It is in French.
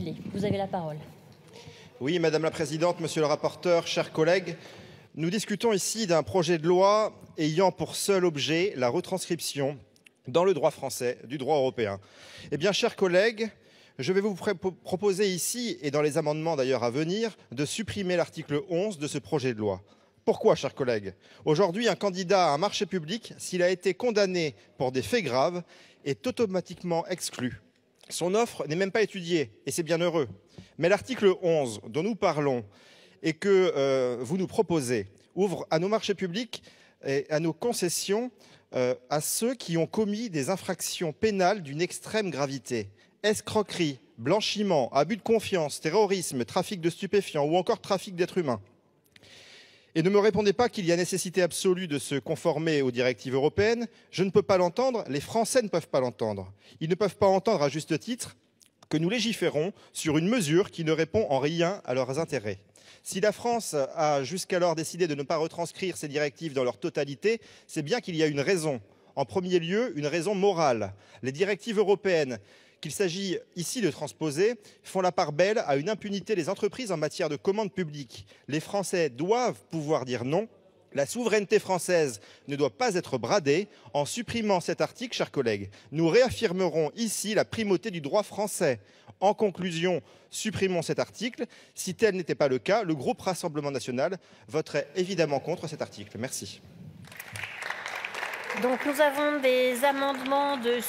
Gillet. Vous avez la parole. Oui, Madame la Présidente, Monsieur le rapporteur, chers collègues, nous discutons ici d'un projet de loi ayant pour seul objet la retranscription dans le droit français du droit européen. Eh bien, chers collègues, je vais vous proposer ici, et dans les amendements d'ailleurs à venir, de supprimer l'article 11 de ce projet de loi. Pourquoi, chers collègues? Aujourd'hui, un candidat à un marché public, s'il a été condamné pour des faits graves, est automatiquement exclu. Son offre n'est même pas étudiée, et c'est bien heureux. Mais l'article 11 dont nous parlons et que vous nous proposez ouvre à nos marchés publics et à nos concessions à ceux qui ont commis des infractions pénales d'une extrême gravité. Escroquerie, blanchiment, abus de confiance, terrorisme, trafic de stupéfiants ou encore trafic d'êtres humains. Et ne me répondez pas qu'il y a nécessité absolue de se conformer aux directives européennes. Je ne peux pas l'entendre, les Français ne peuvent pas l'entendre. Ils ne peuvent pas entendre à juste titre que nous légiférons sur une mesure qui ne répond en rien à leurs intérêts. Si la France a jusqu'alors décidé de ne pas retranscrire ces directives dans leur totalité, c'est bien qu'il y a une raison. En premier lieu, une raison morale. Les directives européennes qu'il s'agit ici de transposer font la part belle à une impunité des entreprises en matière de commande publique. Les Français doivent pouvoir dire non. La souveraineté française ne doit pas être bradée. En supprimant cet article, chers collègues, nous réaffirmerons ici la primauté du droit français. En conclusion, supprimons cet article. Si tel n'était pas le cas, le groupe Rassemblement national voterait évidemment contre cet article. Merci. Donc nous avons des amendements de